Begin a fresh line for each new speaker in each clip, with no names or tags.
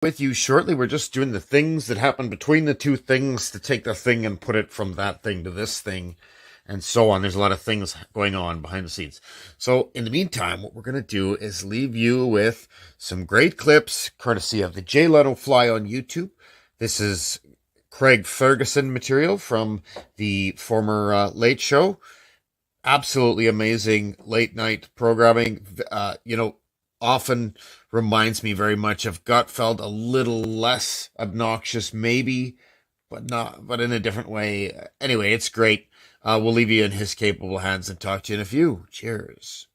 with you shortly. We're just doing the things that happen between the two things to take the thing and put it from that thing to this thing and so on. There's a lot of things going on behind the scenes. So in the meantime, what we're going to do is leave you with some great clips courtesy of the Jay Leno Fly on YouTube. This is Craig Ferguson material from the former Late Show. Absolutely amazing late night programming. Often reminds me very much of Gutfeld, a little less obnoxious maybe, but in a different way. Anyway, it's great. We'll leave you in his capable hands and talk to you in a few. Cheers.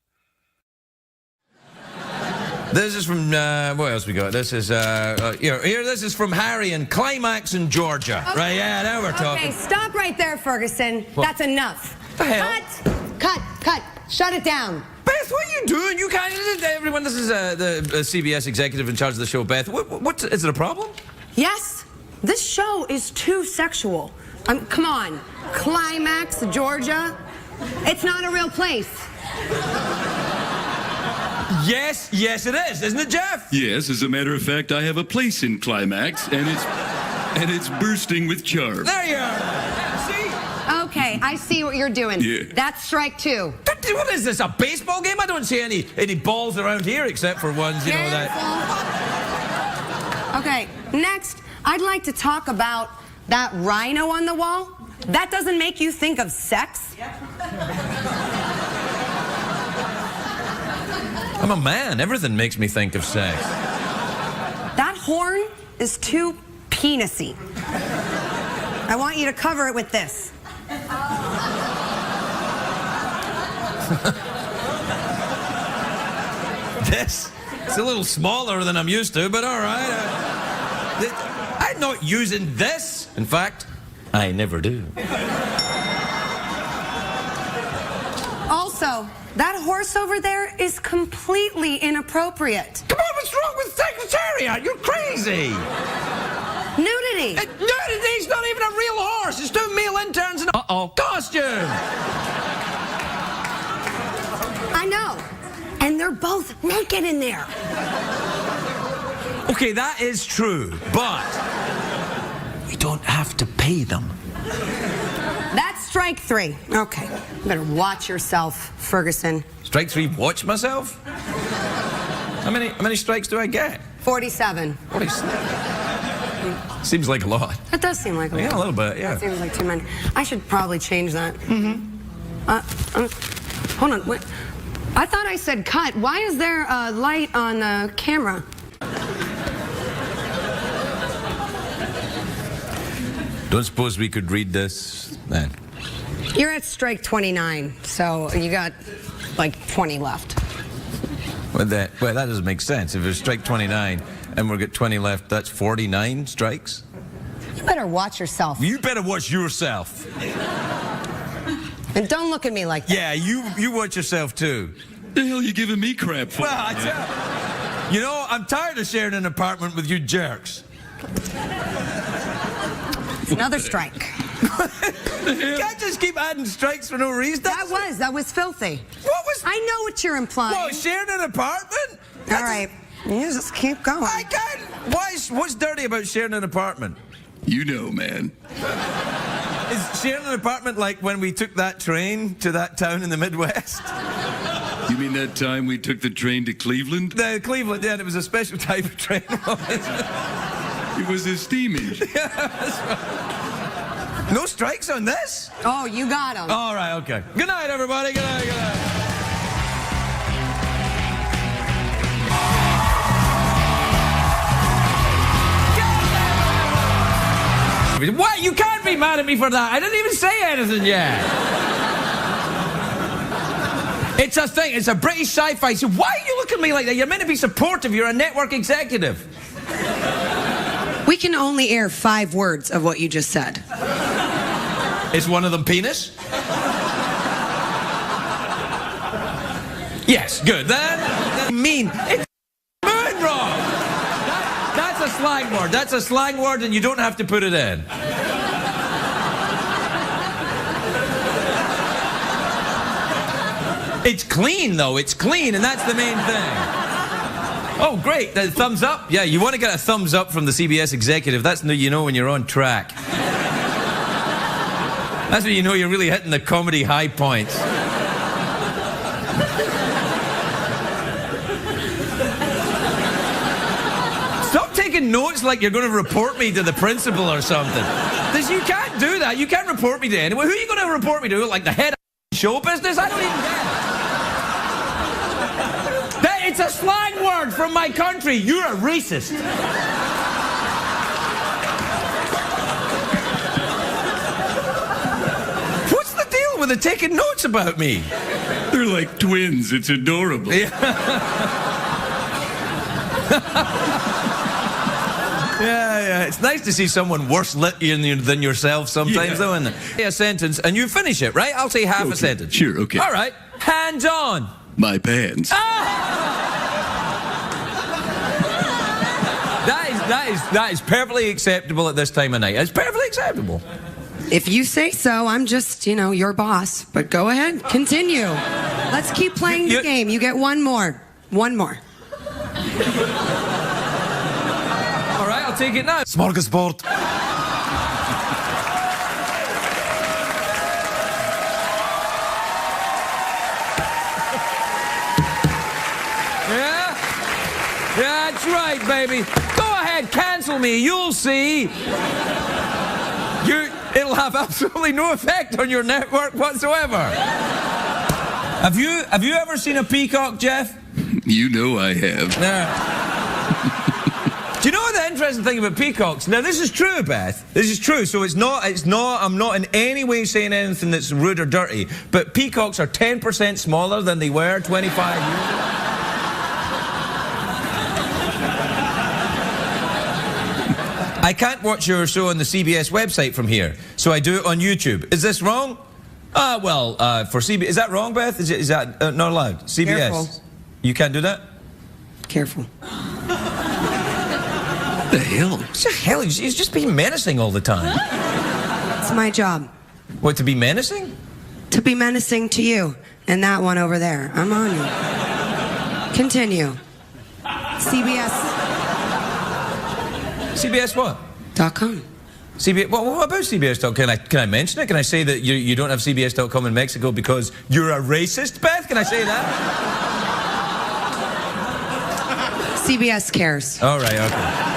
This is from, what else we got? This is, this is from Harry in Climax in Georgia. Okay. Right, yeah, now we're talking.
Okay, stop right there, Ferguson.
What?
That's enough.
The hell?
Cut. Shut it down.
Beth, what are you doing? You can't, everyone, this is the CBS executive in charge of the show, Beth. Is it a problem?
Yes, this show is too sexual. Come on, Climax, Georgia. It's not a real place.
Yes, it is, isn't it, Jeff?
Yes, as a matter of fact, I have a place in Climax, and it's bursting with charm.
There you are.
Okay, I see what you're doing.
Yeah.
That's strike two.
What is this, a baseball game? I don't see any balls around here except for ones, that...
Okay, next, I'd like to talk about that rhino on the wall. That doesn't make you think of sex?
I'm a man. Everything makes me think of sex.
That horn is too penisy. I want you to cover it with this.
This? It's a little smaller than I'm used to, but all right. I'm not using this. In fact, I never do.
Also, that horse over there is completely inappropriate.
Come on, what's wrong with Secretariat? You're crazy.
Nudity.
Nudity's not even a real horse. It's two male interns in a costume.
I know. And they're both naked in there.
Okay, that is true, but we don't have to pay them.
That's strike three. Okay, you better watch yourself, Ferguson.
Strike three, watch myself? How many strikes do I get?
47.
47. Seems like a lot.
That does seem like a lot.
Yeah, a little bit, yeah.
That seems like too many. I should probably change that. Hold on, wait. I thought I said cut. Why is there a light on the camera?
Don't suppose we could read this, then?
You're at strike 29, so you got like 20 left.
Well, that doesn't make sense. If it's strike 29 and we've got 20 left, that's 49 strikes?
You better watch yourself.
You better watch yourself.
And don't look at me like that.
Yeah, you watch yourself, too.
The hell you giving me crap for?
Well, I'm tired of sharing an apartment with you jerks.
It's another strike.
You can't just keep adding strikes for no reason.
That was filthy.
What was...
I know what you're implying.
What, sharing an apartment?
All right, you just keep going.
I can't. What's dirty about sharing an apartment?
You know, man.
Is sharing an apartment like when we took that train to that town in the Midwest?
You mean that time we took the train to Cleveland?
Cleveland, yeah, it was a special type of train.
It was a steam engine.
Yeah, that's right. No strikes on this?
Oh, you got him.
All right, okay. Good night, everybody. Good night, good night. What? You can't be mad at me for that. I didn't even say anything yet. It's a thing. It's a British sci-fi. So why are you looking at me like that? You're meant to be supportive. You're a network executive.
We can only air 5 words of what you just said.
Is one of them penis? Yes, good. That mean. It's moon wrong. That's a slang word. That's a slang word, and you don't have to put it in. It's clean, though. It's clean, and that's the main thing. Oh, great. The thumbs up? Yeah, you want to get a thumbs up from the CBS executive. That's when you know when you're on track. That's when you know you're really hitting the comedy high points. Stop taking notes like you're going to report me to the principal or something. Because you can't do that. You can't report me to anyone. Who are you going to report me to? Like the head of show business? I don't even get it. It's a slang word from my country. You're a racist. What's the deal with the taking notes about me?
They're like twins. It's adorable.
Yeah, it's nice to see someone worse lit than yourself sometimes, though, isn't it? Say a sentence, and you finish it, right? I'll say half a sentence.
Sure, okay.
All right. Hands on.
My pants.
That is perfectly acceptable at this time of night. It's perfectly acceptable.
If you say so, I'm just, your boss. But go ahead, continue. Let's keep playing the game. You get one more. One more.
All right, I'll take it now. Smorgasbord. Yeah, that's right, baby. Go ahead, cancel me. You'll see. It'll have absolutely no effect on your network whatsoever. Have you ever seen a peacock, Jeff?
You know I have.
Do you know the interesting thing about peacocks? Now, this is true, Beth. This is true. So I'm not in any way saying anything that's rude or dirty, but peacocks are 10% smaller than they were 25 years ago. I can't watch your show on the CBS website from here, so I do it on YouTube. Is this wrong? For CBS, is that wrong, Beth? Is that not allowed? CBS.
Careful.
You can't do that?
Careful.
What the hell?
What the hell? He's just being menacing all the time.
It's my job.
What, to be menacing?
To be menacing to you. And that one over there. I'm on you. Continue. CBS.
CBS what?
.com.
CBS. What about CBS.com? Can I mention it? Can I say that you don't have CBS.com in Mexico because you're a racist, Beth? Can I say that?
CBS cares.
All right, okay.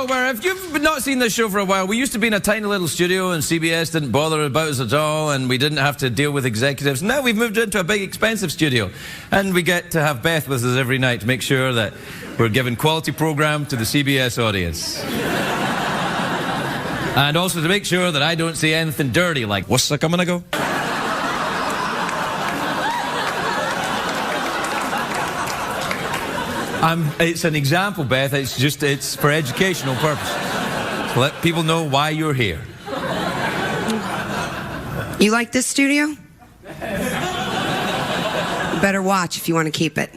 Well, if you've not seen this show for a while, we used to be in a tiny little studio and CBS didn't bother about us at all and we didn't have to deal with executives. Now we've moved into a big, expensive studio and we get to have Beth with us every night to make sure that we're giving quality program to the CBS audience. And also to make sure that I don't say anything dirty like, what's that coming to go? It's an example, Beth. It's for educational purposes. To let people know why you're here.
You like this studio? You better watch if you want to keep it.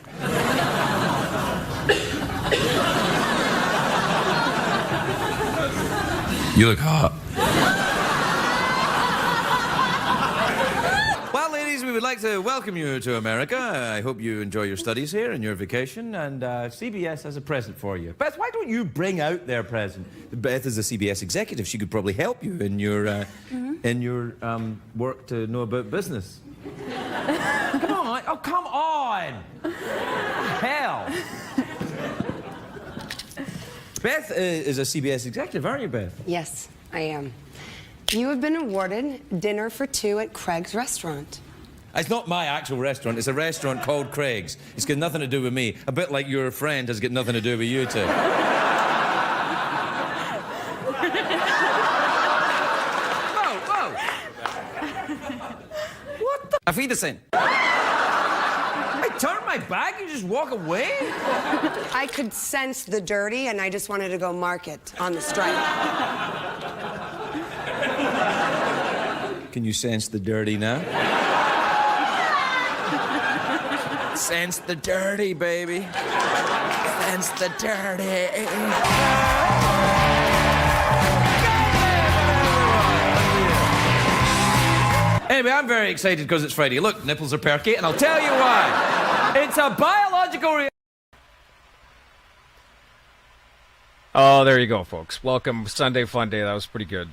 You look hot. Well, ladies, we would like to welcome you to America. I hope you enjoy your studies here and your vacation. And CBS has a present for you. Beth, why don't you bring out their present? Beth is a CBS executive. She could probably help you in your work to know about business. Come on. Oh, come on. Hell. Beth is a CBS executive, aren't you, Beth?
Yes, I am. You have been awarded dinner for two at Craig's restaurant.
It's not my actual restaurant. It's a restaurant called Craig's. It's got nothing to do with me. A bit like your friend has got nothing to do with you two. Whoa. What the? Auf Wiedersehen. I turn my back, you just walk away?
I could sense the dirty, and I just wanted to go mark it on the stripe.
Can you sense the dirty now? Sense the dirty, baby. Sense the dirty. Anyway, I'm very excited because it's Friday. Look, nipples are perky, and I'll tell you why. It's a biological reaction.
Oh, there you go, folks. Welcome, Sunday Funday. That was pretty good.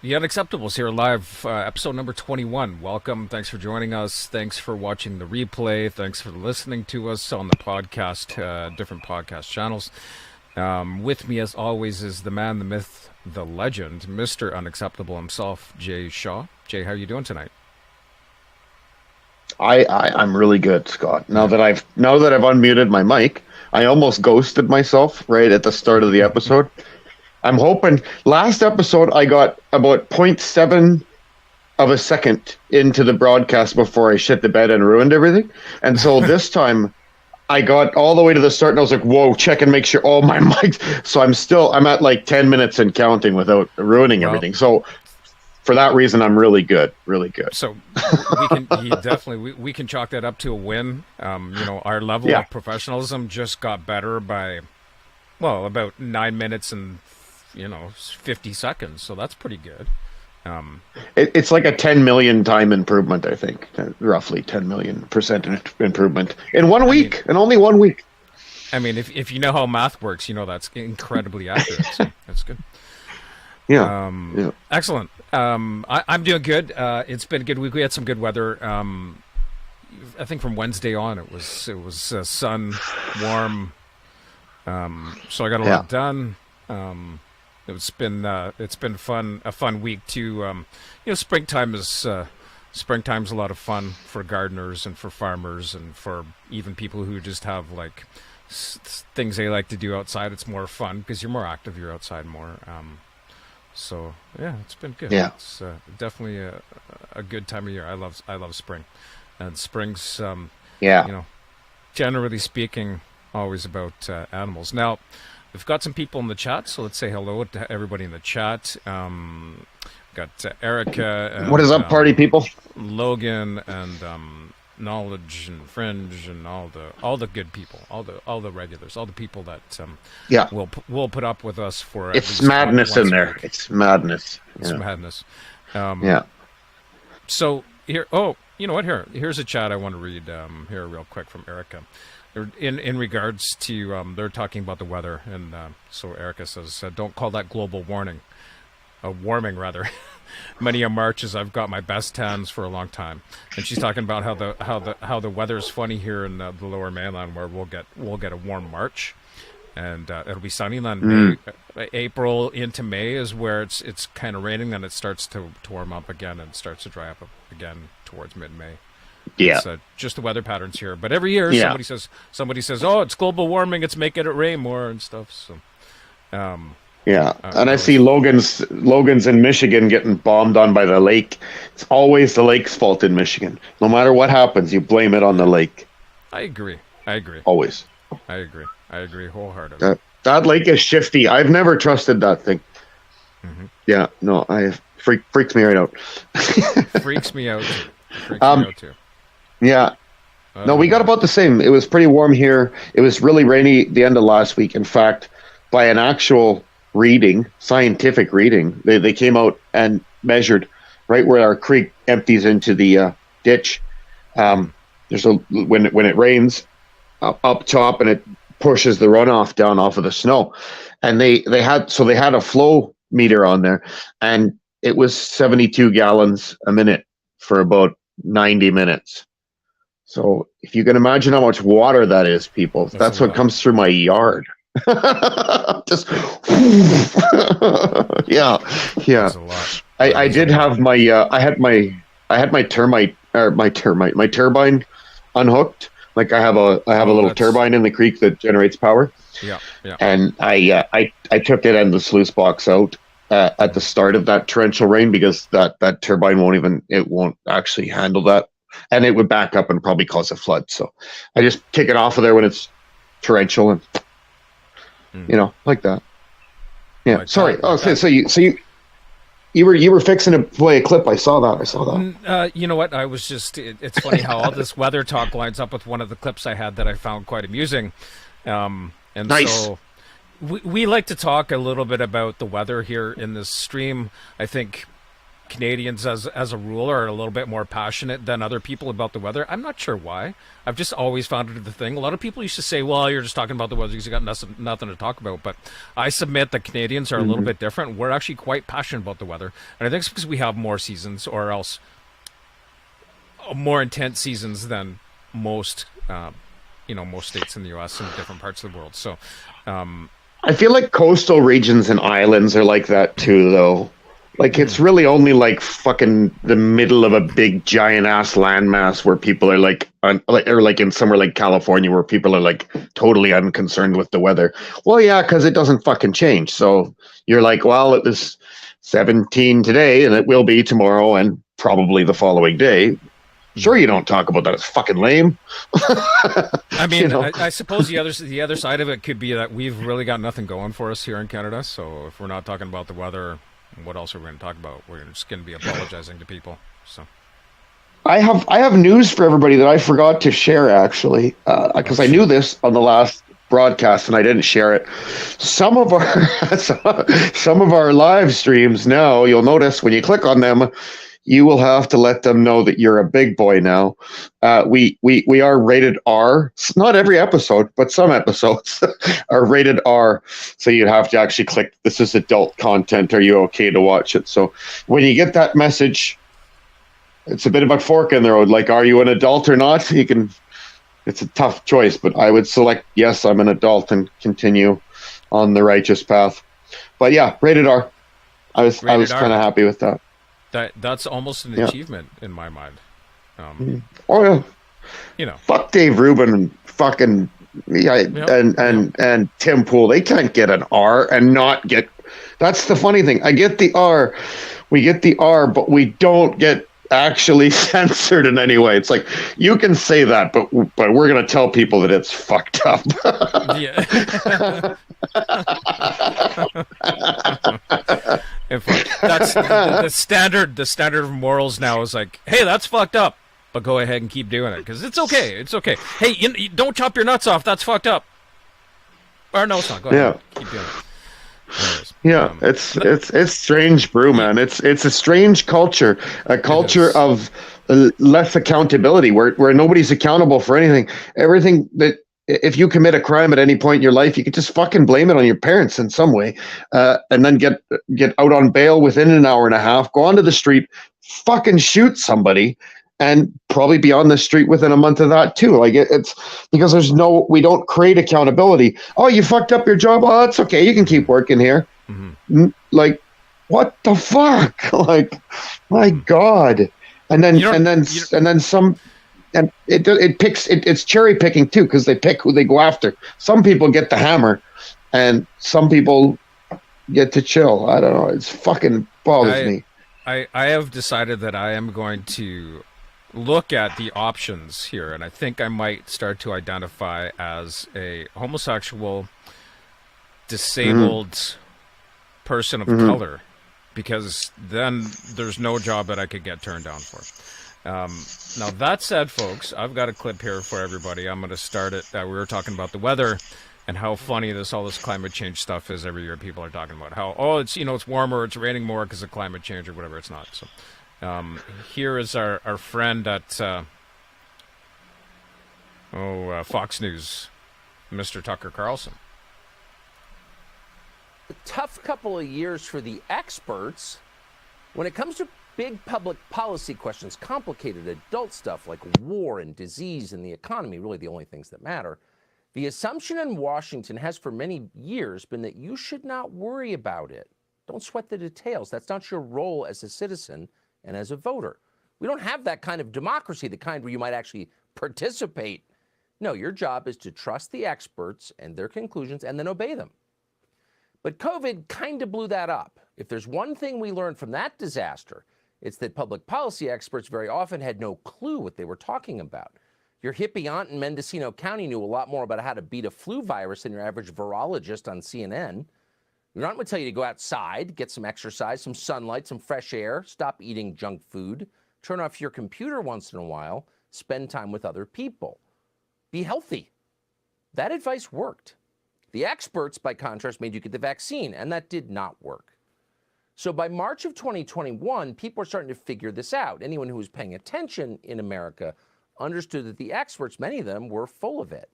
The Unacceptables here live, episode number 21. Welcome. Thanks for joining us. Thanks for watching the replay. Thanks for listening to us on the podcast, different podcast channels. With me, as always, is the man, the myth, the legend, Mr. Unacceptable himself, Jay Shaw. Jay, how are you doing tonight?
I'm really good, Scott. Now that I've unmuted my mic, I almost ghosted myself right at the start of the episode. I'm hoping last episode I got about 0.7 of a second into the broadcast before I shit the bed and ruined everything. And so this time I got all the way to the start and I was like, whoa, check and make sure all my mics. So I'm at like 10 minutes and counting without ruining everything. So for that reason, I'm really good, really good.
So we can chalk that up to a win. Our level of professionalism just got better by, about 9 minutes and 50 seconds. So that's pretty good.
It's like a 10 million time improvement, I think, roughly 10 million % improvement in 1 week, in only 1 week.
I mean, if you know how math works, that's incredibly accurate. So that's good.
Yeah.
Excellent. I'm doing good. It's been a good week. We had some good weather. I think from Wednesday on, it was sun, warm. So I got a lot done. It's been a fun week too. Springtime's a lot of fun for gardeners and for farmers and for even people who just have like things they like to do outside. It's more fun because you're more active. You're outside more. So yeah, it's been good.
Yeah,
it's definitely a good time of year. I love spring, and spring's generally speaking, always about animals. Now, we've got some people in the chat, so let's say hello to everybody in the chat. Got Erica. And,
what is up, party people?
Logan and Knowledge and Fringe and all the good people, all the regulars, all the people that will put up with us for.
It's madness in there. It's madness.
It's madness.
Yeah.
So here, you know what? Here's a chat I want to read here real quick from Erica. In regards to they're talking about the weather, and so Erica says, "Don't call that global warming rather." Many a Marches I've got my best tans for a long time, and she's talking about how the weather's funny here in the Lower Mainland, where we'll get a warm March, and it'll be sunny. Then April into May is where it's kind of raining, then it starts to warm up again and starts to dry up again towards mid-May.
Yeah,
it's just the weather patterns here. But every year somebody says, "Oh, it's global warming. It's making it rain more and stuff." So.
And I see Logan's in Michigan getting bombed on by the lake. It's always the lake's fault in Michigan. No matter what happens, you blame it on the lake.
I agree.
Always.
I agree wholeheartedly.
That lake is shifty. I've never trusted that thing.
Mm-hmm.
Yeah, no, freaks me right out.
Freaks me out too.
Yeah. No, we got about the same. It was pretty warm here. It was really rainy the end of last week. In fact, by an actual scientific reading, they came out and measured right where our creek empties into the ditch. There's when it rains up top, and it pushes the runoff down off of the snow, and they had a flow meter on there, and it was 72 gallons a minute for about 90 minutes. So if you can imagine how much water that is, people, that's what comes through my yard. Just yeah.
That's a lot.
I did have my I had my turbine unhooked. Like I have a little turbine in the creek that generates power.
Yeah.
And I took it and the sluice box out at the start of that torrential rain, because that turbine won't actually handle that, and it would back up and probably cause a flood. So I just take it off of there when it's torrential and. Like that. Yeah. Like sorry. Okay. So you were fixing to play a clip. I saw that.
You know what? I was just. It's funny how all this weather talk lines up with one of the clips I had that I found quite amusing. And nice. So we like to talk a little bit about the weather here in this stream. I think Canadians, as a rule, are a little bit more passionate than other people about the weather. I'm not sure why. I've just always found it the thing. A lot of people used to say, "Well, you're just talking about the weather because you got nothing to talk about." But I submit that Canadians are a little bit different. We're actually quite passionate about the weather, and I think it's because we have more seasons, or else more intense seasons than most, most states in the U.S. and different parts of the world. So,
I feel like coastal regions and islands are like that too, though. Like, it's really only like fucking the middle of a big giant ass landmass where people are or like in somewhere like California where people are like totally unconcerned with the weather. Well, yeah, because it doesn't fucking change. So you're like, well, it was 17 today and it will be tomorrow and probably the following day. Sure, you don't talk about that. It's fucking lame.
I mean, I suppose the other side of it could be that we've really got nothing going for us here in Canada. So if we're not talking about the weather, what else are we going to talk about? We're just going to be apologizing to people. So
I have news for everybody that I forgot to share, actually, because I knew this on the last broadcast and I didn't share it. Some of our live streams now, you'll notice when you click on them, you will have to let them know that you're a big boy now. We are rated R. Not every episode, but some episodes are rated R. So you'd have to actually click, this is adult content. Are you okay to watch it? So when you get that message, it's a bit of a fork in the road. Like, are you an adult or not? It's a tough choice, but I would select, yes, I'm an adult and continue on the righteous path. But yeah, rated R. I was kind of happy with that.
That's almost an achievement in my mind.
Oh yeah, fuck Dave Rubin and fucking and Tim Pool. They can't get an R and not get. That's the funny thing. I get the R, we get the R, but we don't get actually censored in any way. It's like, you can say that, but we're gonna tell people that it's fucked up.
Yeah. That's the standard. The standard of morals now is like, hey, that's fucked up, but go ahead and keep doing it because it's okay. It's okay. Hey, you don't chop your nuts off. That's fucked up. Or no, it's not. Go ahead. Keep doing it. Anyways,
yeah, it's strange, brew, man. It's a strange culture, a culture of less accountability, where nobody's accountable for anything. Everything that. If you commit a crime at any point in your life, you could just fucking blame it on your parents in some way, and then get out on bail within an hour and a half, go onto the street, fucking shoot somebody, and probably be on the street within a month of that too. Like it's because we don't create accountability. Oh, you fucked up your job. Oh, that's okay. You can keep working here. Mm-hmm. Like, what the fuck? Like, my God. And then some. And it's cherry picking too, because they pick who they go after. Some people get the hammer, and some people get to chill. I don't know. It's fucking bothers me.
I have decided that I am going to look at the options here, and I think I might start to identify as a homosexual, disabled person of color, because then there's no job that I could get turned down for. Now, that said, folks, I've got a clip here for everybody. I'm going to start it. We were talking about the weather and how funny all this climate change stuff is every year. People are talking about how, it's it's warmer, it's raining more because of climate change or whatever. It's not. So here is our friend at Fox News, Mr. Tucker Carlson.
A tough couple of years for the experts when it comes to big public policy questions, complicated adult stuff like war and disease and the economy, really the only things that matter. The assumption in Washington has for many years been that you should not worry about it. Don't sweat the details. That's not your role as a citizen and as a voter. We don't have that kind of democracy, the kind where you might actually participate. No, your job is to trust the experts and their conclusions and then obey them. But COVID kind of blew that up. If there's one thing we learned from that disaster, it's that public policy experts very often had no clue what they were talking about. Your hippie aunt in Mendocino County knew a lot more about how to beat a flu virus than your average virologist on CNN. Your aunt would tell you to go outside, get some exercise, some sunlight, some fresh air, stop eating junk food, turn off your computer once in a while, spend time with other people. Be healthy. That advice worked. The experts, by contrast, made you get the vaccine, and that did not work. So by March of 2021, people are starting to figure this out. Anyone who was paying attention in America understood that the experts, many of them, were full of it.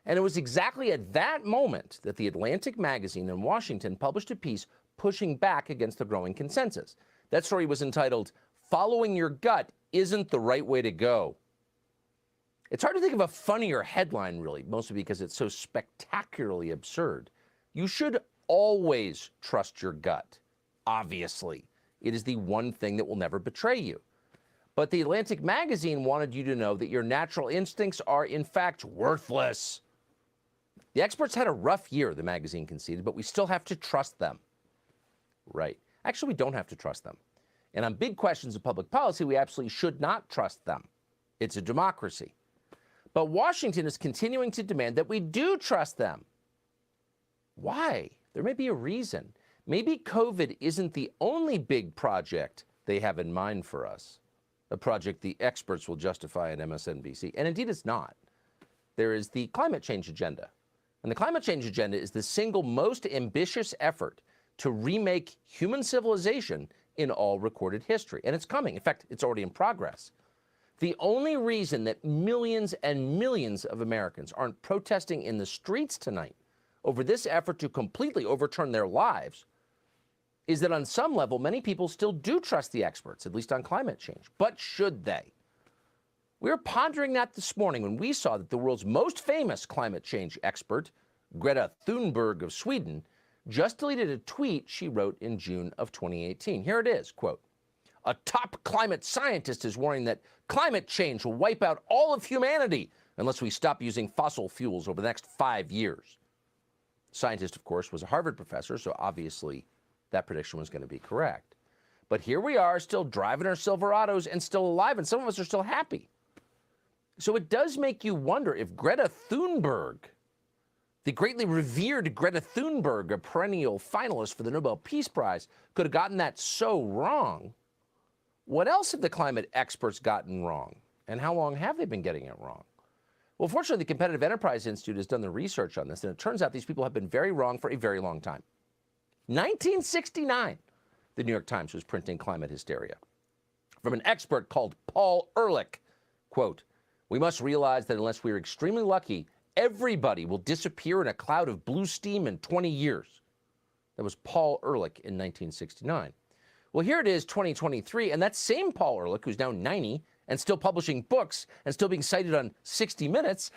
And it was exactly at that moment that the Atlantic magazine in Washington published a piece pushing back against the growing consensus. That story was entitled, "Following Your Gut Isn't the Right Way to Go." It's hard to think of a funnier headline, really, mostly because it's so spectacularly absurd. You should always trust your gut. Obviously, it is the one thing that will never betray you. But the Atlantic magazine wanted you to know that your natural instincts are, in fact, worthless. The experts had a rough year, the magazine conceded, but we still have to trust them. Right. Actually, we don't have to trust them. And on big questions of public policy, we absolutely should not trust them. It's a democracy. But Washington is continuing to demand that we do trust them. Why? There may be a reason. Maybe COVID isn't the only big project they have in mind for us, a project the experts will justify at MSNBC. And indeed, it's not. There is the climate change agenda. And the climate change agenda is the single most ambitious effort to remake human civilization in all recorded history. And it's coming. In fact, it's already in progress. The only reason that millions and millions of Americans aren't protesting in the streets tonight over this effort to completely overturn their lives is that on some level, many people still do trust the experts, at least on climate change. But should they? We were pondering that this morning when we saw that the world's most famous climate change expert, Greta Thunberg of Sweden, just deleted a tweet she wrote in June of 2018. Here it is, quote, "A top climate scientist is warning that climate change will wipe out all of humanity unless we stop using fossil fuels over the next 5 years." The scientist, of course, was a Harvard professor, so obviously that prediction was going to be correct. But here we are, still driving our Silverados and still alive, and some of us are still happy. So it does make you wonder if Greta Thunberg, the greatly revered Greta Thunberg, a perennial finalist for the Nobel Peace Prize, could have gotten that so wrong. What else have the climate experts gotten wrong? And how long have they been getting it wrong? Well, fortunately, the Competitive Enterprise Institute has done the research on this, and it turns out these people have been very wrong for a very long time. 1969, the New York Times was printing climate hysteria from an expert called Paul Ehrlich. Quote, "We must realize that unless we are extremely lucky, everybody will disappear in a cloud of blue steam in 20 years. That was Paul Ehrlich in 1969. Well, here it is, 2023, and that same Paul Ehrlich, who's now 90 and still publishing books and still being cited on 60 Minutes,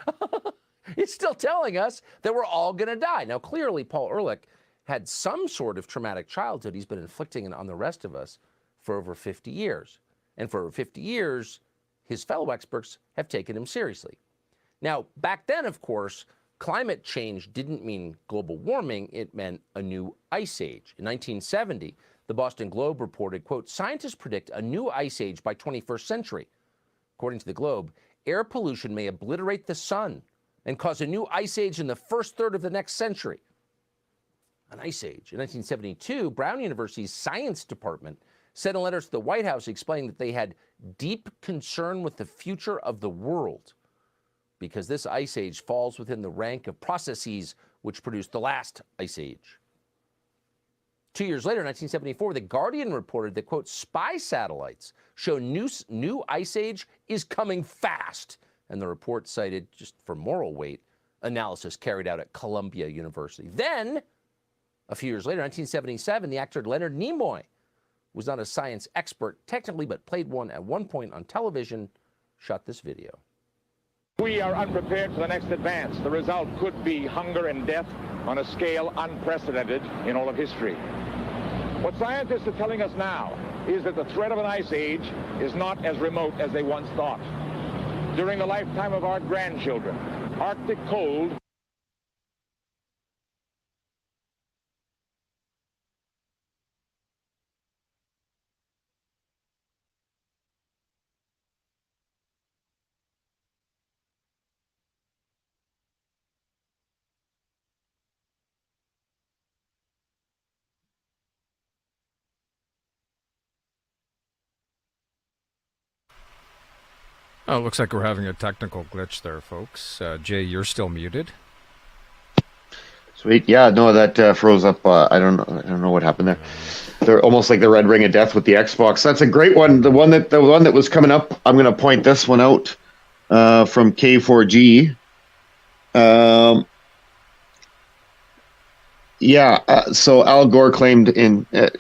is still telling us that we're all going to die. Now, clearly, Paul Ehrlich had some sort of traumatic childhood he's been inflicting on the rest of us for over 50 years. And for over 50 years, his fellow experts have taken him seriously. Now, back then, of course, climate change didn't mean global warming. It meant a new ice age. In 1970, the Boston Globe reported, quote, "Scientists predict a new ice age by 21st century. According to the Globe, air pollution may obliterate the sun and cause a new ice age in the first third of the next century." An ice age. In 1972, Brown University's science department sent a letter to the White House explaining that they had deep concern with the future of the world because this ice age falls within the rank of processes which produced the last ice age. 2 years later, in 1974, The Guardian reported that, quote, "Spy satellites show new ice age is coming fast." And the report cited, just for moral weight, analysis carried out at Columbia University. Then, a few years later, 1977, the actor Leonard Nimoy, who was not a science expert technically, but played one at one point on television, shot this video.
We are unprepared for the next advance. The result could be hunger and death on a scale unprecedented in all of history. What scientists are telling us now is that the threat of an ice age is not as remote as they once thought. During the lifetime of our grandchildren, Arctic cold
Oh, it looks like we're having a technical glitch there, folks. Jay, you're still muted.
Sweet. Yeah, no, that froze up. I don't know what happened there. they're almost like the red ring of death with the Xbox. That's a great one. The one that was coming up. I'm going to point this one out from K4G. So Al Gore claimed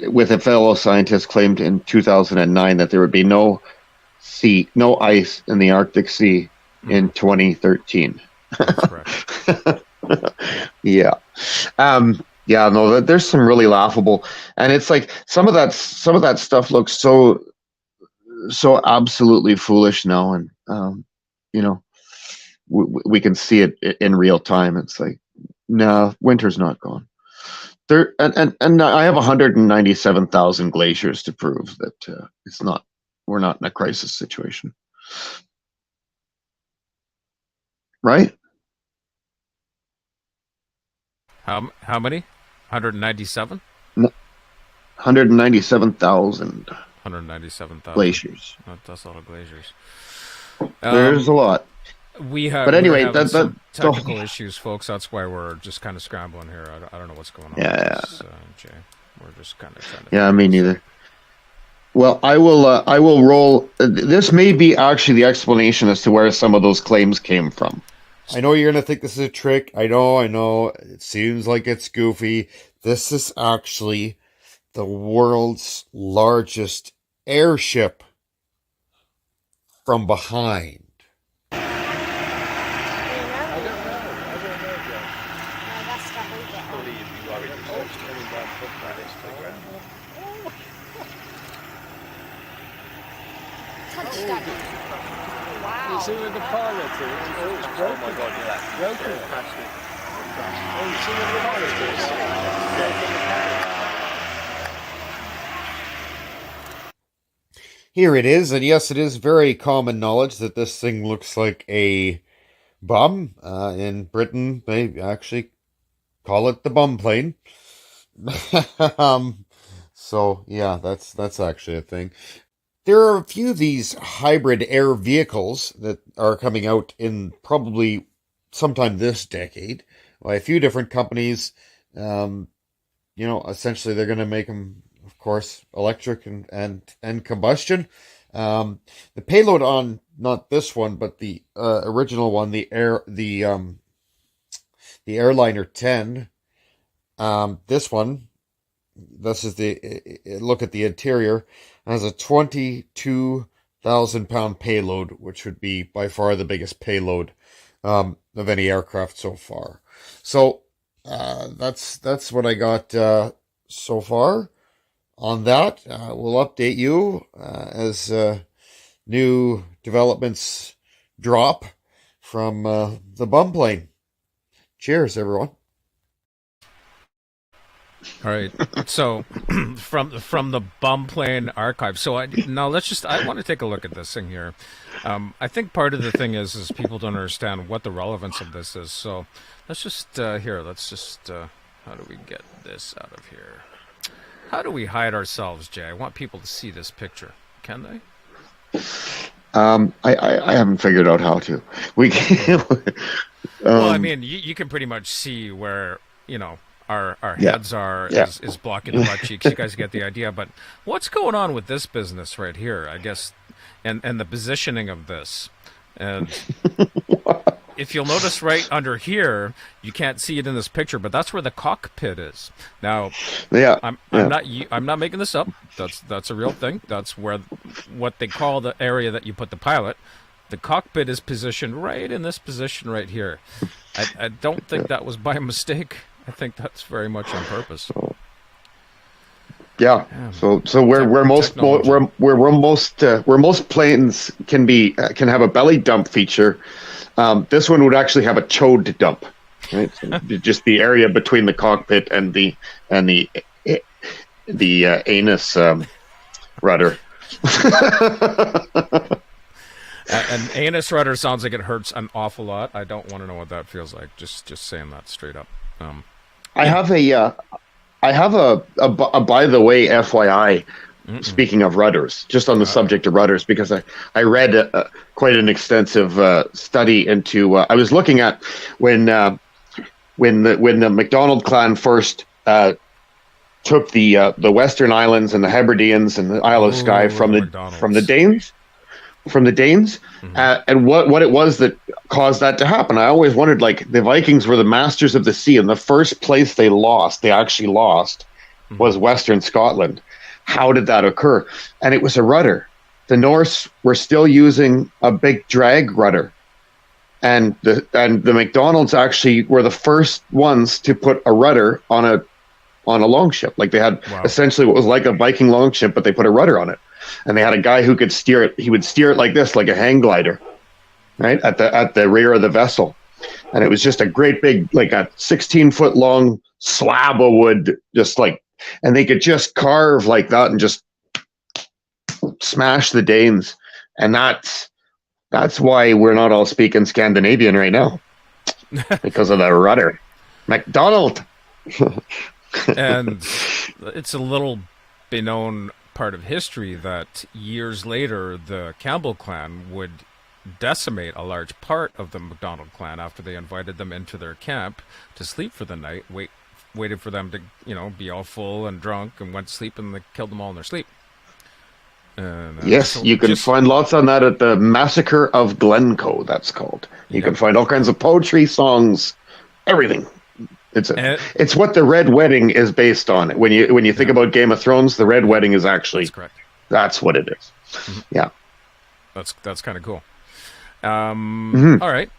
with a fellow scientist claimed in 2009 that there would be no ice in the Arctic Sea in 2013.
That's correct.
Yeah. No, there's some really laughable, and it's like some of that stuff looks so absolutely foolish now, and we can see it in real time. It's like, no, winter's not gone. There and I have 197,000 glaciers to prove that we're not in a crisis situation, right?
How many? 197?
197,000.
197,000
glaciers.
That's a lot of glaciers.
There's a lot.
But anyway, some technical issues, folks. That's why we're just kind of scrambling here. I don't know what's going on.
Yeah,
with this, Jay. We're just kind of trying to.
Yeah, me neither. Well, I will roll. This may be actually the explanation as to where some of those claims came from.
I know you're going to think this is a trick. I know. It seems like it's goofy. This is actually the world's largest airship from behind.
You see where the pilot is? Oh, it's broken. Oh my God, yeah. Broken plastic. Oh, you see where the pilot is?
Here it is, and yes, it is very common knowledge that this thing looks like a bum. In Britain, they actually call it the bum plane. So yeah, that's actually a thing. There are a few of these hybrid air vehicles that are coming out in probably sometime this decade by a few different companies. Essentially they're going to make them, of course, electric and combustion. The payload on not this one, but the original one, the Airliner 10. This one, this is look at the interior. Has a 22,000-pound payload, which would be by far the biggest payload of any aircraft so far. So that's what I got so far on that. We'll update you as new developments drop from the bum plane. Cheers, everyone.
All right. So from the bum plane archive. So I want to take a look at this thing here. I think part of the thing is people don't understand what the relevance of this is. So let's just how do we get this out of here? How do we hide ourselves, Jay? I want people to see this picture. Can they?
I haven't figured out how to. We can.
Well, I mean, you can pretty much see where, our heads is blocking the butt cheeks. You guys get the idea. But what's going on with this business right here, I guess, and the positioning of this? And if you'll notice right under here, you can't see it in this picture, but that's where the cockpit is. Now, I'm not making this up. That's a real thing. That's where what they call the area that you put the pilot. The cockpit is positioned right in this position right here. I don't think that was by mistake. I think that's very much on purpose.
Yeah. So where most planes can have a belly dump feature, this one would actually have a chode dump, right? So just the area between the cockpit and the anus rudder.
An anus rudder sounds like it hurts an awful lot. I don't want to know what that feels like. Just saying that straight up.
I have a by the way FYI. Speaking of rudders, just on the subject of rudders, because I read quite an extensive study into. I was looking at when the McDonald clan first took the Western Islands and the Hebrideans and the Isle of Skye from the Danes. From the Danes, and what it was that caused that to happen. I always wondered, like, the Vikings were the masters of the sea, and the first place they actually lost, was Western Scotland. How did that occur? And it was a rudder. The Norse were still using a big drag rudder, and the McDonald's actually were the first ones to put a rudder on a longship. Like, they had essentially what was like a Viking longship, but they put a rudder on it. And they had a guy who could steer it. He would steer it like this, like a hang glider, right, at the rear of the vessel. And it was just a great big, like a 16-foot long slab of wood, just like, and they could just carve like that and just smash the Danes. And that's why we're not all speaking Scandinavian right now, because of the rudder. McDonald.
And it's a little beknown part of history that years later the Campbell clan would decimate a large part of the MacDonald clan after they invited them into their camp to sleep for the night, waited for them to, be all full and drunk, and went to sleep, and they killed them all in their sleep. And,
yes, so you can find lots on that at the Massacre of Glencoe, that's called. You can find all kinds of poetry, songs, everything. It's what the Red Wedding is based on. When you think about Game of Thrones, the Red Wedding is actually that's what it is. Mm-hmm. Yeah,
that's kind of cool. All right,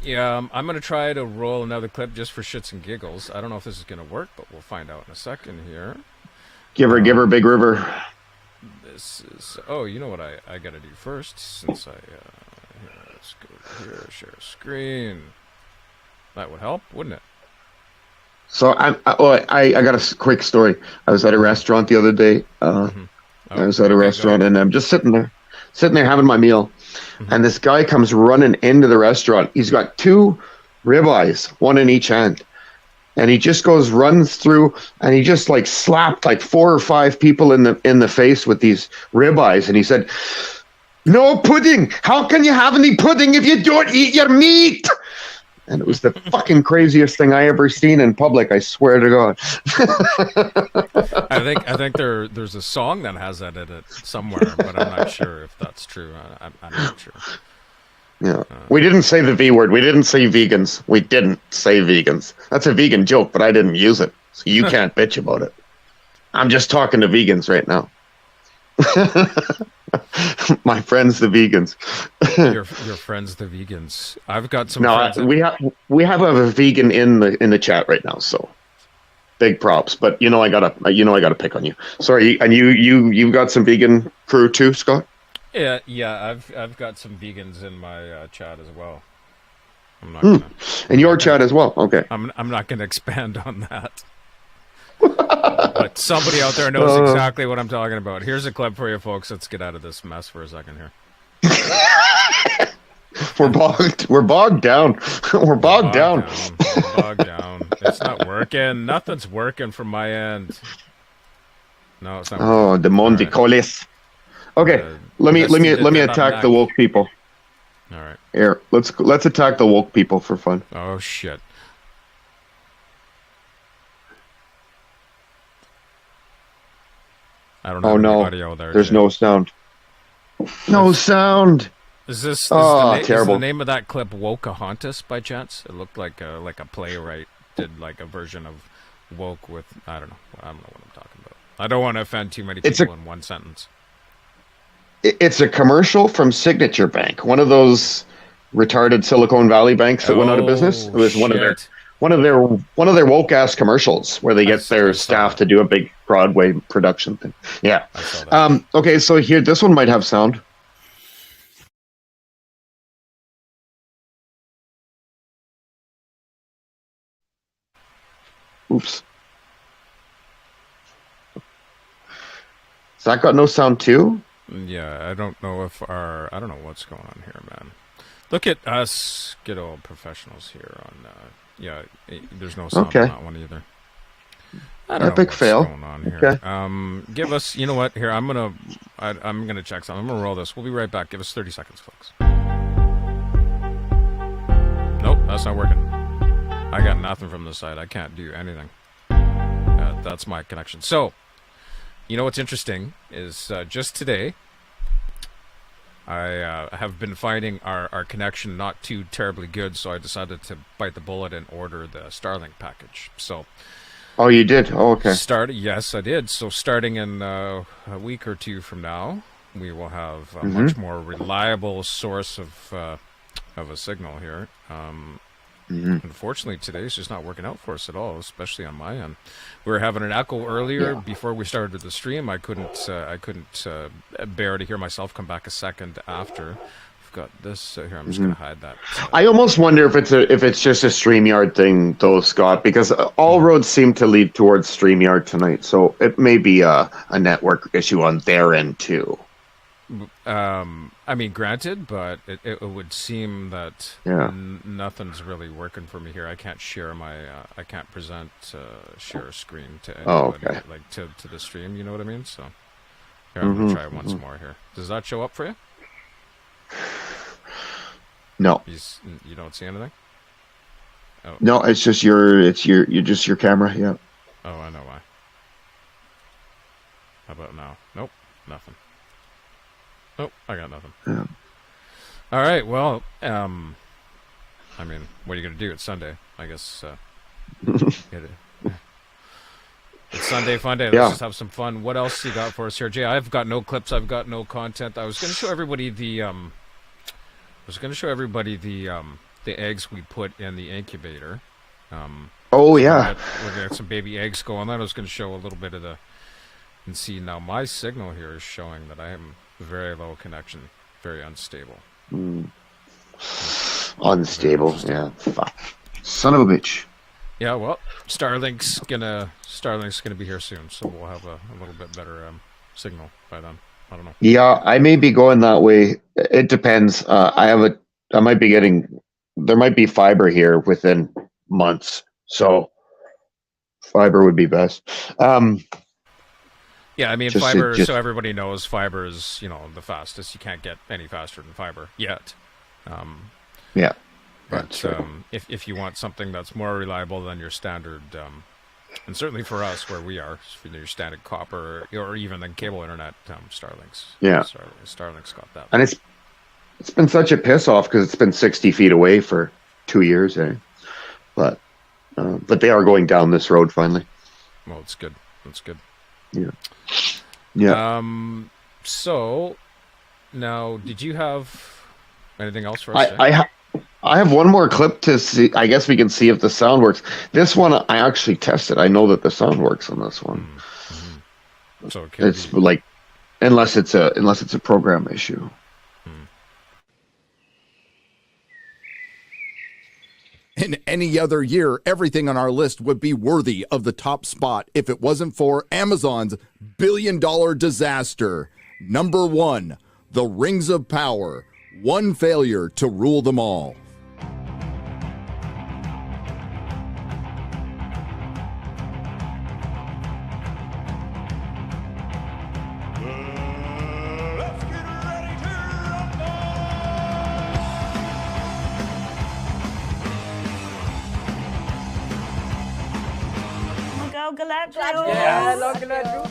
I'm gonna try to roll another clip just for shits and giggles. I don't know if this is gonna work, but we'll find out in a second here.
Give her, Big River.
This is you know what I gotta do first, since let's go here, share screen. That would help, wouldn't it?
So I got a quick story. I was at a restaurant the other day. I was at a restaurant, and I'm just sitting there having my meal, and this guy comes running into the restaurant. He's got 2 ribeyes, one in each hand, and he just runs through, and he just like slapped like 4 or 5 people in the face with these ribeyes, and he said, "No pudding. How can you have any pudding if you don't eat your meat?" And it was the fucking craziest thing I ever seen in public. I swear to God.
I think there's a song that has that in it somewhere, but I'm not sure if that's true. I'm not sure.
Yeah, we didn't say the V word. We didn't say vegans. We didn't say vegans. That's a vegan joke, but I didn't use it, so you can't bitch about it. I'm just talking to vegans right now. My friends, the vegans.
your friends, the vegans. I've got some.
No, we have a vegan in the chat right now, so big props. But I gotta pick on you. Sorry, and you've got some vegan crew too, Scott.
Yeah. I've got some vegans in my chat as well. I'm not gonna,
in your chat as well. Okay.
I'm not going to expand on that. But somebody out there knows exactly what I'm talking about. Here's a clip for you folks. Let's get out of this mess for a second here.
We're bogged down. We're bogged down.
Bogged down. It's not working. Nothing's working from my end. No, it's not.
Oh, the Monte Colis. Okay, let me attack the woke people.
All right.
Here, let's attack the woke people for fun.
Oh shit. I don't know.
Oh no,
audio there
there's no sound. No sound.
Is this
terrible?
Is the name of that clip Wokahontas by chance? It looked like a playwright did like a version of woke with I don't know what I'm talking about. I don't want to offend too many people in one sentence.
It's a commercial from Signature Bank, one of those retarded Silicon Valley banks that went out of business. It was one of their woke ass commercials where they get their staff to do a big Broadway production thing. Yeah. Okay, so here, this one might have sound. Oops. Has that got no sound too?
Yeah, I don't know I don't know what's going on here, man. Look at us, good old professionals here on, there's no sound on that one either. I don't know what's going on here. Okay. Give us, you know what, here, I'm gonna check something. I'm gonna roll this. We'll be right back. Give us 30 seconds, folks. Nope, that's not working. I got nothing from the side. I can't do anything. that's my connection. So, you know what's interesting is just today, I have been finding our connection not too terribly good, so I decided to bite the bullet and order the Starlink package. So,
Oh, you did? Oh, okay.
yes, I did. So starting in a week or two from now, we will have a much more reliable source of a signal here. Unfortunately, today's just not working out for us at all, especially on my end. We were having an echo earlier before we started the stream. I couldn't bear to hear myself come back a second after. I've got this here. I'm just going to hide that.
I almost wonder if it's just a StreamYard thing, though, Scott, because all roads seem to lead towards StreamYard tonight. So it may be a network issue on their end too.
I mean, granted, but it would seem that nothing's really working for me here. I can't share I can't present share a screen to anybody, like to the stream. You know what I mean? So here, I'm gonna try it once more here. Does that show up for you?
No.
You don't see anything? Oh.
No, it's just your camera. Yeah.
Oh, I know why. How about now? Nope, nothing. Nope, I got nothing.
Yeah.
All right, well, I mean, what are you going to do? It's Sunday, I guess. It's Sunday, fun day. Let's just have some fun. What else you got for us here, Jay? I've got no clips. I've got no content. I was going to show everybody the eggs we put in the incubator.
Oh yeah.
We're gonna get some baby eggs going. I was going to show a little bit of and see now my signal here is showing that I am very low connection, very unstable.
Unstable, yeah. Fuck. Son of a bitch.
Yeah, well, Starlink's gonna be here soon, so we'll have a little bit better signal by then. I don't know.
Yeah, I may be going that way. It depends. There might be fiber here within months, so fiber would be best.
Yeah, I mean, fiber, so everybody knows fiber is, the fastest. You can't get any faster than fiber yet.
Yeah.
But if you want something that's more reliable than your standard, and certainly for us where we are, for your standard copper or even the cable internet, Starlink's.
Yeah.
Starlink's got that.
And it's been such a piss off because it's been 60 feet away for 2 years, eh? But they are going down this road finally.
Well, it's good. It's good.
Yeah. Yeah.
So now, did you have anything else for us?
I have one more clip to see. I guess we can see if the sound works. This one I actually tested. I know that the sound works on this one.
Mm-hmm. So
it's like, unless it's a program issue.
In any other year, everything on our list would be worthy of the top spot if it wasn't for Amazon's billion-dollar disaster. Number 1, the Rings of Power. One failure to rule them all.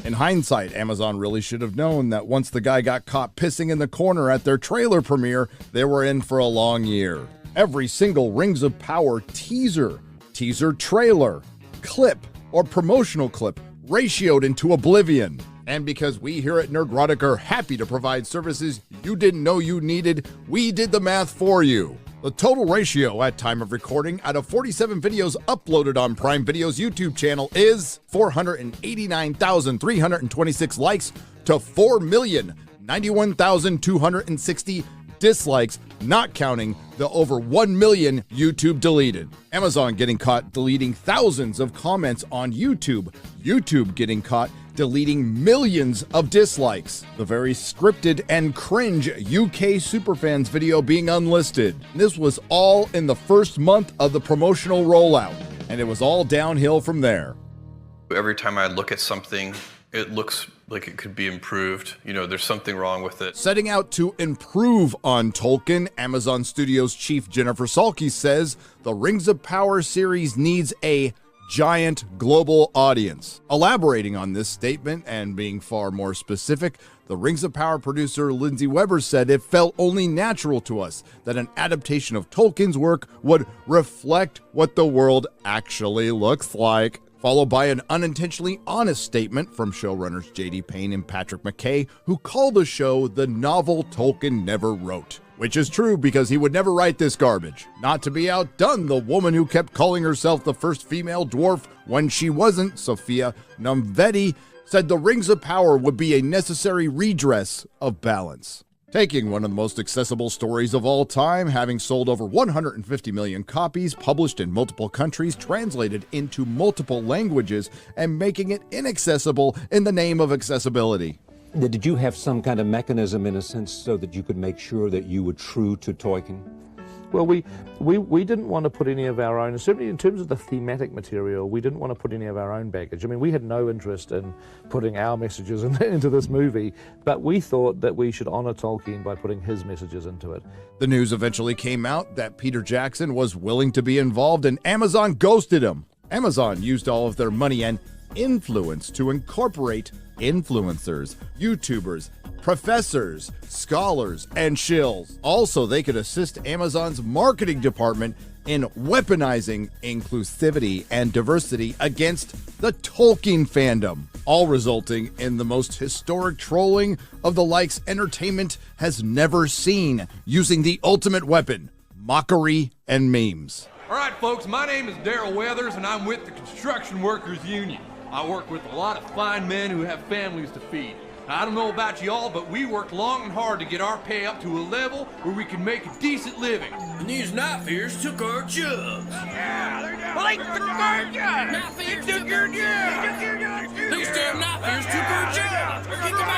In hindsight, Amazon really should have known that once the guy got caught pissing in the corner at their trailer premiere, they were in for a long year. Every single Rings of Power teaser trailer, clip, or promotional clip ratioed into oblivion. And because we here at Nerdrotic are happy to provide services you didn't know you needed, we did the math for you. The total ratio at time of recording out of 47 videos uploaded on Prime Video's YouTube channel is 489,326 likes to 4,091,260 dislikes, not counting the over 1 million YouTube deleted. Amazon getting caught deleting thousands of comments on YouTube. YouTube getting caught deleting millions of dislikes. The very scripted and cringe UK Superfans video being unlisted. This was all in the first month of the promotional rollout, and it was all downhill from there.
Every time I look at something, it looks like it could be improved. There's something wrong with it.
Setting out to improve on Tolkien, Amazon Studios chief Jennifer Salke says the Rings of Power series needs a giant global audience. Elaborating on this statement and being far more specific, the Rings of Power producer Lindsay Weber said it felt only natural to us that an adaptation of Tolkien's work would reflect what the world actually looks like. Followed by an unintentionally honest statement from showrunners J.D. Payne and Patrick McKay, who called the show the novel Tolkien never wrote. Which is true because he would never write this garbage. Not to be outdone, the woman who kept calling herself the first female dwarf when she wasn't, Sophia Numvedi, said the Rings of Power would be a necessary redress of balance. Taking one of the most accessible stories of all time, having sold over 150 million copies, published in multiple countries, translated into multiple languages, and making it inaccessible in the name of accessibility.
Did you have some kind of mechanism, in a sense, so that you could make sure that you were true to Tolkien?
Well, we didn't want to put any of our own, certainly in terms of the thematic material, we didn't want to put any of our own baggage. I mean, we had no interest in putting our messages into this movie, but we thought that we should honor Tolkien by putting his messages into it.
The news eventually came out that Peter Jackson was willing to be involved, and Amazon ghosted him. Amazon used all of their money and influence to incorporate influencers, YouTubers, professors, scholars, and shills. Also, they could assist Amazon's marketing department in weaponizing inclusivity and diversity against the Tolkien fandom, all resulting in the most historic trolling of the likes entertainment has never seen, using the ultimate weapon, mockery and memes.
All right, folks, my name is Daryl Weathers, and I'm with the Construction Workers Union. I work with a lot of fine men who have families to feed. I don't know about y'all, but we work long and hard to get our pay up to a level where we can make a decent living.
And these night fears took our jobs.
Yeah, they're down. Well, they took our jobs.
Night fears took your jobs. These damn night fears took our jobs. Kick them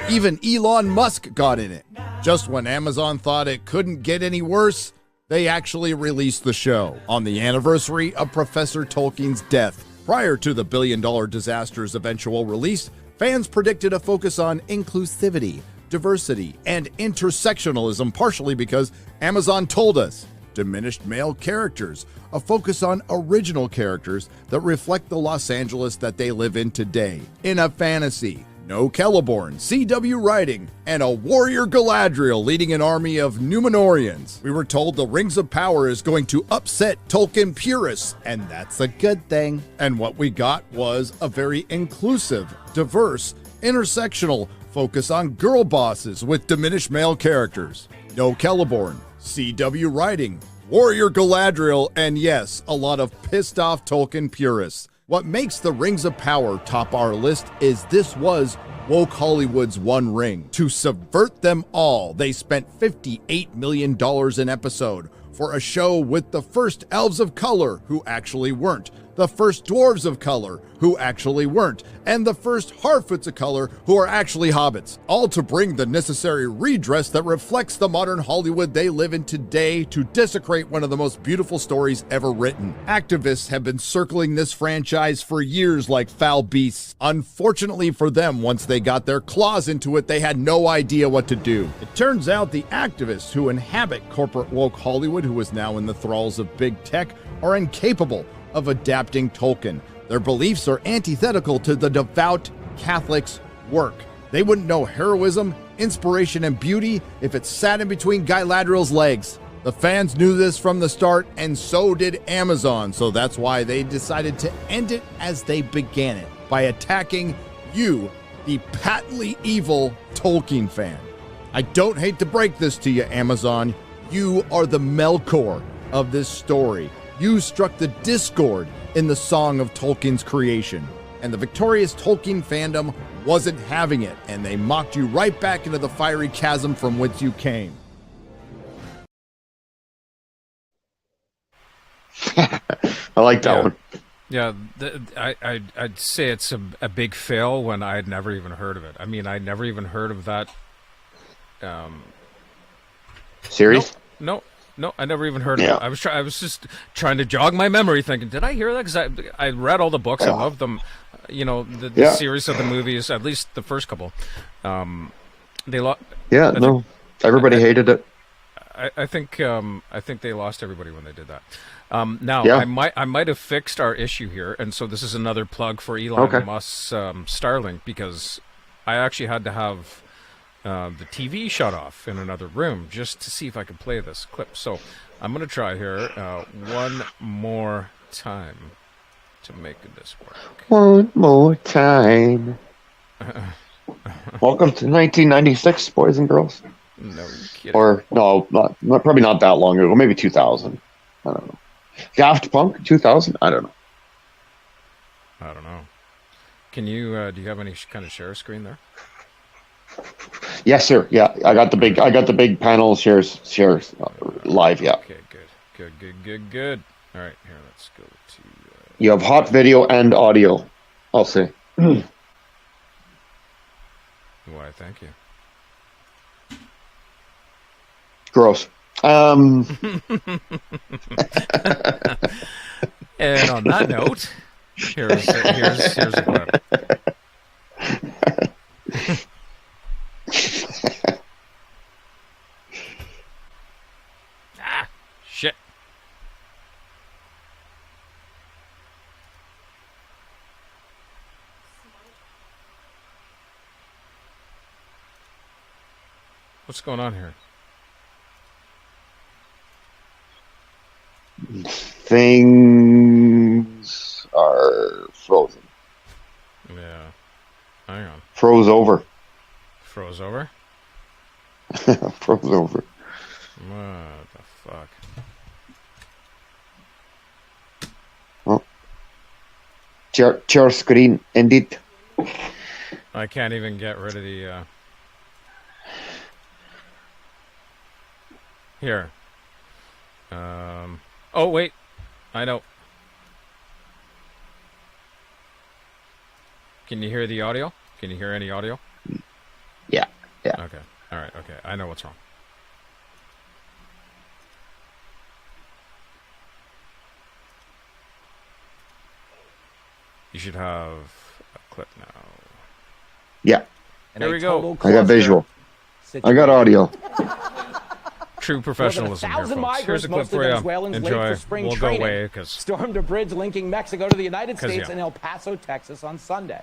out.
Even Elon Musk got in it. Just when Amazon thought it couldn't get any worse, they actually released the show on the anniversary of Professor Tolkien's death. Prior to the billion-dollar disaster's eventual release, fans predicted a focus on inclusivity, diversity, and intersectionalism, partially because Amazon told us diminished male characters, a focus on original characters that reflect the Los Angeles that they live in today, in a fantasy. No Celeborn, CW writing, and a warrior Galadriel leading an army of Númenóreans. We were told the Rings of Power is going to upset Tolkien purists, and that's a good thing. And what we got was a very inclusive, diverse, intersectional focus on girl bosses with diminished male characters. No Celeborn, CW writing, warrior Galadriel, and yes, a lot of pissed off Tolkien purists. What makes the Rings of Power top our list is this was woke Hollywood's One Ring. To subvert them all, they spent $58 million an episode for a show with the first elves of color who actually weren't, the first dwarves of color who actually weren't, and the first Harfoots of color who are actually hobbits, all to bring the necessary redress that reflects the modern Hollywood they live in today to desecrate one of the most beautiful stories ever written. Activists have been circling this franchise for years like foul beasts. Unfortunately for them, once they got their claws into it, they had no idea what to do. It turns out the activists who inhabit corporate woke Hollywood, who is now in the thralls of big tech, are incapable of adapting Tolkien. Their beliefs are antithetical to the devout Catholics' work. They wouldn't know heroism, inspiration, and beauty if it sat in between Galadriel's legs. The fans knew this from the start, and so did Amazon, so that's why they decided to end it as they began it, by attacking you, the patently evil Tolkien fan. I don't hate to break this to you, Amazon. You are the Melkor of this story. You struck the discord in the song of Tolkien's creation, and the victorious Tolkien fandom wasn't having it, and they mocked you right back into the fiery chasm from whence you came.
I like that one.
Yeah, I'd say it's a big fail when I had never even heard of it. I mean, I'd never even heard of that.
Series?
No, I never even heard of it. I was just trying to jog my memory, thinking, did I hear that? Because I read all the books, I loved them. You know, the series of the movies, at least the first couple.
Everybody hated it.
I think they lost everybody when they did that. Now,
Yeah.
I might have fixed our issue here, and so this is another plug for Elon Musk's Starlink, because I actually had to have the TV shut off in another room just to see if I could play this clip. So I'm going to try here one more time to make this work.
One more time. Welcome to 1996, boys and girls.
No kidding.
Or no, not probably not that long ago. Maybe 2000. I don't know. Daft Punk 2000. I don't know.
Can you? Do you have any kind of share screen there?
Yes, sir. Yeah, I got the big panel shares live. Yeah.
Okay, good. All right, here, let's go to.
You have hot video and audio. I'll say.
Why? Thank you.
Gross.
And on that note, here's a clip. Shit. What's going on here?
Things are frozen.
Yeah. Hang on.
Froze over.
Froze over?
Froze over.
What the fuck?
Oh. Share screen indeed.
I can't even get rid of the here. Oh wait, I know. Can you hear the audio? Can you hear any audio?
Yeah.
Okay. All right. Okay. I know what's wrong. You should have a clip now.
Yeah.
Here we go.
I got visual. I got audio.
True professionalism here, folks. Here's a clip for you. Enjoy. We'll go away because
stormed a bridge linking Mexico to the United States in El Paso, Texas on Sunday.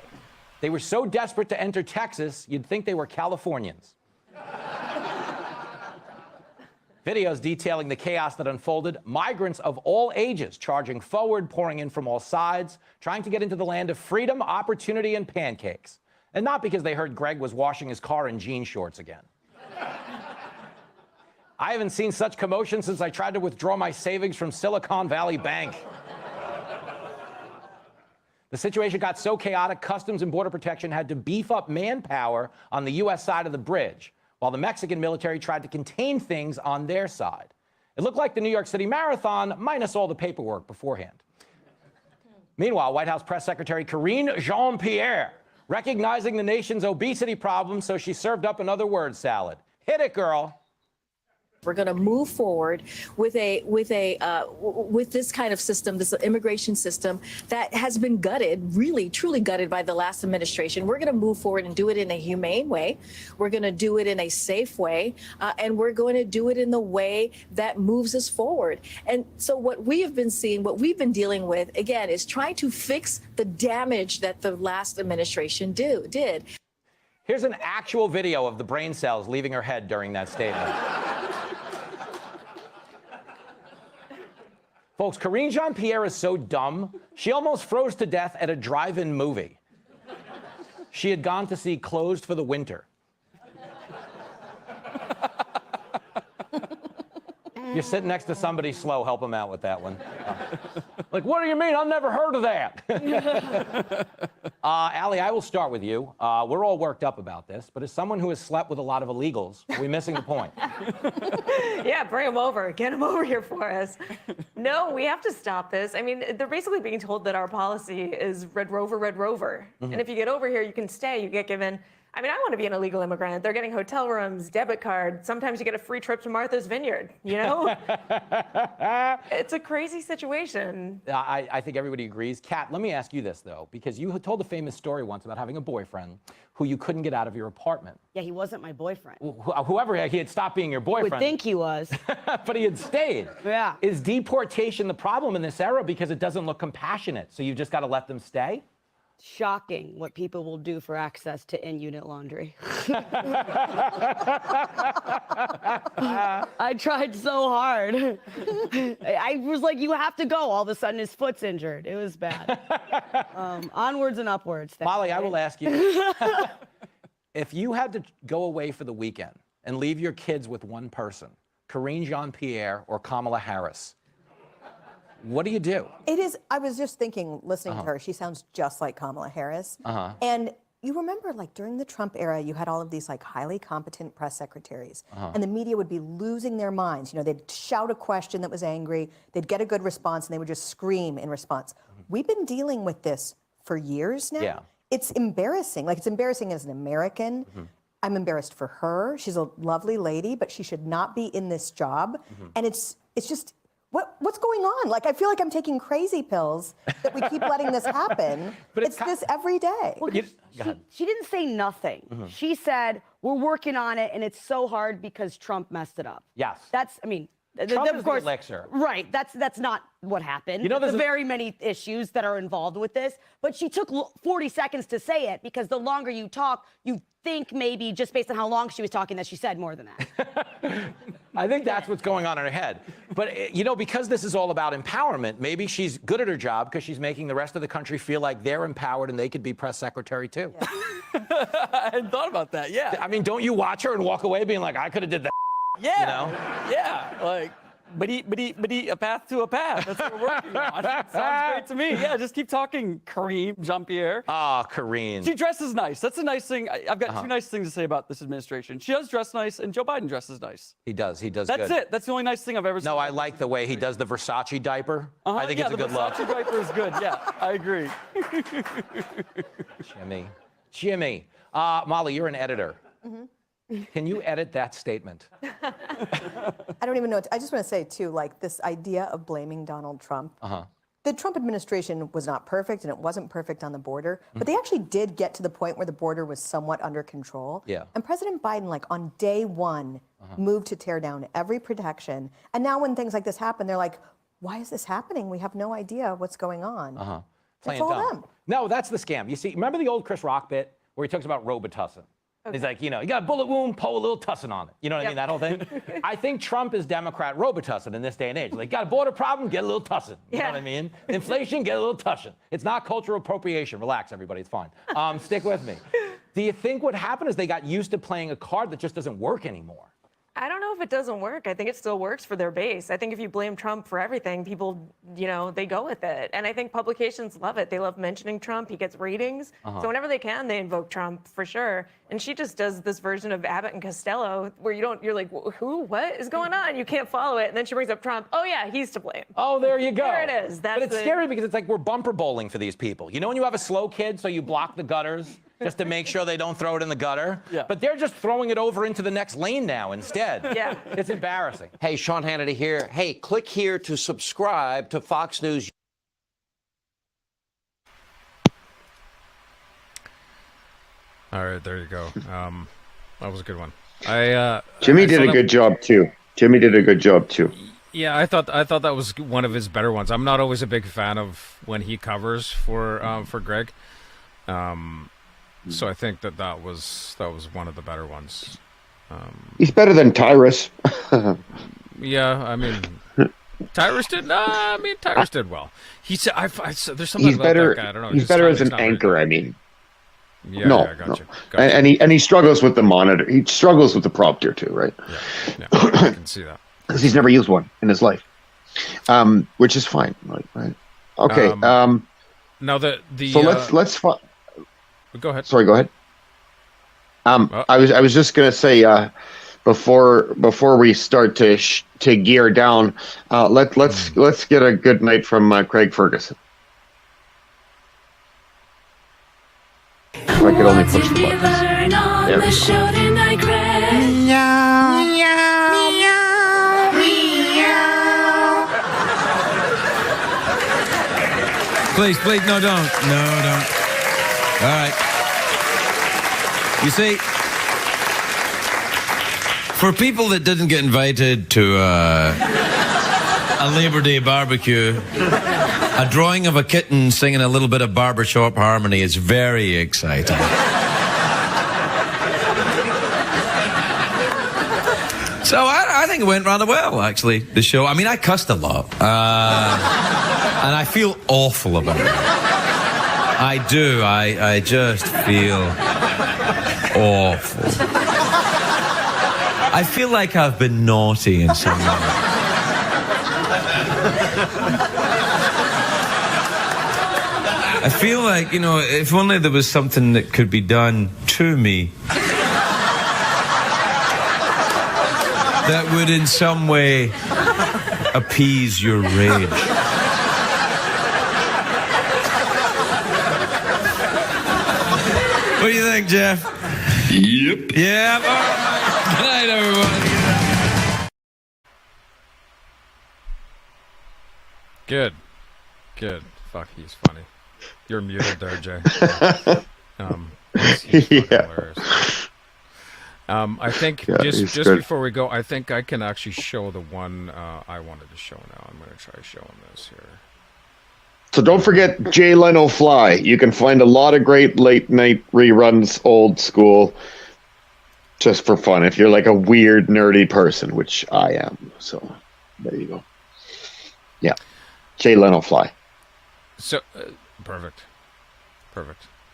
They were so desperate to enter Texas, you'd think they were Californians. Videos detailing the chaos that unfolded, migrants of all ages charging forward, pouring in from all sides, trying to get into the land of freedom, opportunity, and pancakes. And not because they heard Greg was washing his car in jean shorts again. I haven't seen such commotion since I tried to withdraw my savings from Silicon Valley Bank. The situation got so chaotic, Customs and Border Protection had to beef up manpower on the U.S. side of the bridge, while the Mexican military tried to contain things on their side. It looked like the New York City Marathon, minus all the paperwork beforehand. Meanwhile, White House Press Secretary Karine Jean-Pierre, recognizing the nation's obesity problem, so she served up another word salad. Hit it, girl.
We're going to move forward with this kind of system, this immigration system that has been gutted, really, truly gutted by the last administration. We're going to move forward and do it in a humane way. We're going to do it in a safe way, and we're going to do it in the way that moves us forward. And so what we have been seeing, what we've been dealing with, again, is trying to fix the damage that the last administration did.
Here's an actual video of the brain cells leaving her head during that statement. Folks, Karine Jean-Pierre is so dumb, she almost froze to death at a drive-in movie. She had gone to see Closed for the Winter. You're sitting next to somebody slow, help them out with that one. Like, what do you mean? I've never heard of that. Allie, I will start with you. We're all worked up about this, but as someone who has slept with a lot of illegals, are we missing the point?
Yeah, bring them over. Get them over here for us. No, we have to stop this. I mean, they're basically being told that our policy is Red Rover, Red Rover.
Mm-hmm.
And if you get over here, you can stay. You get given I mean, I want to be an illegal immigrant. They're getting hotel rooms, debit card. Sometimes you get a free trip to Martha's Vineyard, you know? It's a crazy situation.
I think everybody agrees. Kat, let me ask you this, though, because you had told a famous story once about having a boyfriend who you couldn't get out of your apartment.
Yeah, he wasn't my boyfriend.
Whoever, he had stopped being your boyfriend.
Would think he was.
But he had stayed.
Yeah.
Is deportation the problem in this era because it doesn't look compassionate, so you've just got to let them stay?
Shocking what people will do for access to in-unit laundry. I tried so hard. I was like, you have to go. All of a sudden, his foot's injured. It was bad. Onwards and upwards.
Molly, I will ask you, if you had to go away for the weekend and leave your kids with one person, Karine Jean-Pierre or Kamala Harris, what do you do?
It is, I was just thinking, listening to her, she sounds just like Kamala Harris. And you remember, like, during the Trump era, you had all of these, like, highly competent press secretaries. And the media would be losing their minds. You know, they'd shout a question that was angry, they'd get a good response, and they would just scream in response. We've been dealing with this for years now.
Yeah.
It's embarrassing. Like, it's embarrassing as an American. I'm embarrassed for her. She's a lovely lady, but she should not be in this job. And it's just... What's going on? Like, I feel like I'm taking crazy pills that we keep letting this happen. But it's this every day.
Well, she didn't say nothing. She said, we're working on it, and it's so hard because Trump messed it up.
Yes.
That's, I mean,
Trump
of
is
course,
the elixir.
Right. That's not what happened.
You know,
there's very many issues that are involved with this, but she took 40 seconds to say it because the longer you talk, you think maybe just based on how long she was talking that she said more than that.
I think that's what's going on in her head. But, you know, because this is all about empowerment, maybe she's good at her job because she's making the rest of the country feel like they're empowered and they could be press secretary, too.
I hadn't thought about that, yeah.
I mean, don't you watch her and walk away being like, I could have did that?
Yeah.
You know?
Yeah. Like, but a path to a path. That's what we're working on. Sounds great to me. Yeah, just keep talking, Karine Jean-Pierre.
Ah, Karine.
She dresses nice. That's a nice thing. I've got two nice things to say about this administration. She does dress nice, and Joe Biden dresses nice.
He does. He does
That's
good.
it. That's the only nice thing I've ever seen.
No, I like the way he does the Versace diaper. I think it's a good look.
The Versace diaper is good. Yeah, I agree.
Jimmy. Molly, you're an editor. Can you edit that statement?
I don't even know. I just want to say, too, like, this idea of blaming Donald Trump. The Trump administration was not perfect, and it wasn't perfect on the border, but they actually did get to the point where the border was somewhat under control.
Yeah.
And President Biden, like, on day one, moved to tear down every protection. And now when things like this happen, they're like, why is this happening? We have no idea what's going on.
Playing
all
dumb.
them.
No, that's the scam. You see, remember the old Chris Rock bit where he talks about Robitussin? He's like, you know, you got a bullet wound, pour a little tussin on it. You know what I mean, that whole thing? I think Trump is Democrat Robitussin in this day and age. Like, got a border problem, get a little tussin. You know what I mean? Inflation, get a little tussin. It's not cultural appropriation. Relax, everybody, it's fine. Stick with me. Do you think what happened is they got used to playing a card that just doesn't work anymore?
I don't know if it doesn't work. I think it still works for their base. I think if you blame Trump for everything, people, you know, they go with it. And I think publications love it. They love mentioning Trump. He gets ratings. So whenever they can, they invoke Trump for sure. And she just does this version of Abbott and Costello where you're like, who, what is going on? You can't follow it. And then she brings up Trump. Oh yeah, he's to blame.
Oh, there you go.
There it is.
But it's scary because it's like we're bumper bowling for these people. You know when you have a slow kid, so you block the gutters just to make sure they don't throw it in the gutter?
Yeah.
But they're just throwing it over into the next lane now instead.
Yeah.
It's embarrassing.
Hey, Sean Hannity here. Hey, click here to subscribe to Fox News.
All right, there you go. That was a good one.
Jimmy did a good job too. Yeah,
I thought that was one of his better ones. I'm not always a big fan of when he covers for Greg, so I think that was one of the better ones.
He's better than Tyrus.
Yeah, I mean, Tyrus did. Tyrus did well. He said, "There's something
He's
about
better.
that guy. I don't know.
He's better as an anchor. I mean,
yeah,
no,
yeah, gotcha.
no. And he struggles with the monitor. He struggles with the prompter too, right?
Yeah, I can see that
because he's never used one in his life, which is fine. Right? Okay.
Now the
so let's.
Go ahead.
Sorry, go ahead. I was just gonna say before we start to gear down, let's get a good night from Craig Ferguson. I could only push the buttons. There we
Please, no, don't. No, don't. All right. You see, for people that didn't get invited to a Labor Day barbecue, a drawing of a kitten singing a little bit of barbershop harmony is very exciting. So I think it went rather well, actually, the show. I mean, I cussed a lot. And I feel awful about it. I do. I just feel awful. I feel like I've been naughty in some way. I feel like, if only there was something that could be done to me that would in some way appease your rage. What do you think, Jeff?
Yep.
Yeah. All right. Good night, everyone.
Good. Fuck, he's funny. You're muted there, Jay. He's hilarious. I think just before we go, I think I can actually show the one I wanted to show now. I'm going to try showing this here.
So don't forget Jay Leno Fly. You can find a lot of great late night reruns, old school, just for fun. If you're like a weird, nerdy person, which I am. So there you go. Yeah. Jay Leno Fly.
So, perfect.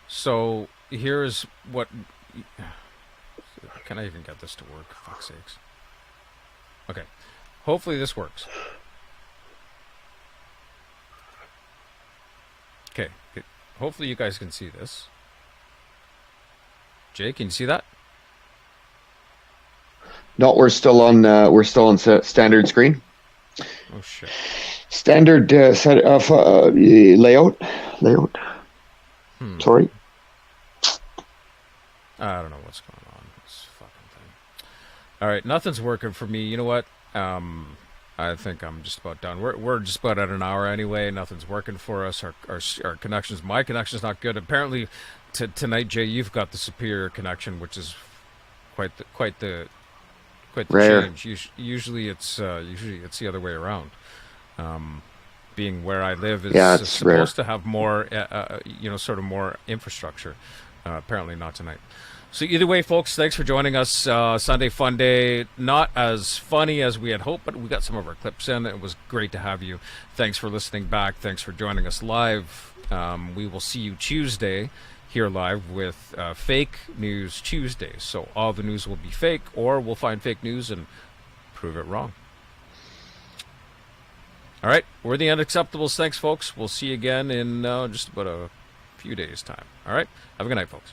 So here's what... Can I even get this to work? For fuck's sakes. Okay. Hopefully this works. Okay. Hopefully you guys can see this. Jay, can you see that?
No, we're still on standard screen.
Oh shit.
Standard layout. Sorry.
I don't know what's going on. This fucking thing. All right, nothing's working for me. You know what? I think I'm just about done. We're just about at an hour anyway. Nothing's working for us. Our connections. My connection's not good. Apparently, tonight, Jay, you've got the superior connection, which is quite the
rare
change. Usually it's the other way around. Being where I live is supposed to have more, sort of more infrastructure. Apparently not tonight. So either way, folks, thanks for joining us. Sunday Funday, not as funny as we had hoped, but we got some of our clips in. It was great to have you. Thanks for listening back. Thanks for joining us live. We will see you Tuesday here live with Fake News Tuesday. So all the news will be fake, or we'll find fake news and prove it wrong. All right, we're the Unacceptables. Thanks, folks. We'll see you again in just about a few days' time. All right, have a good night, folks.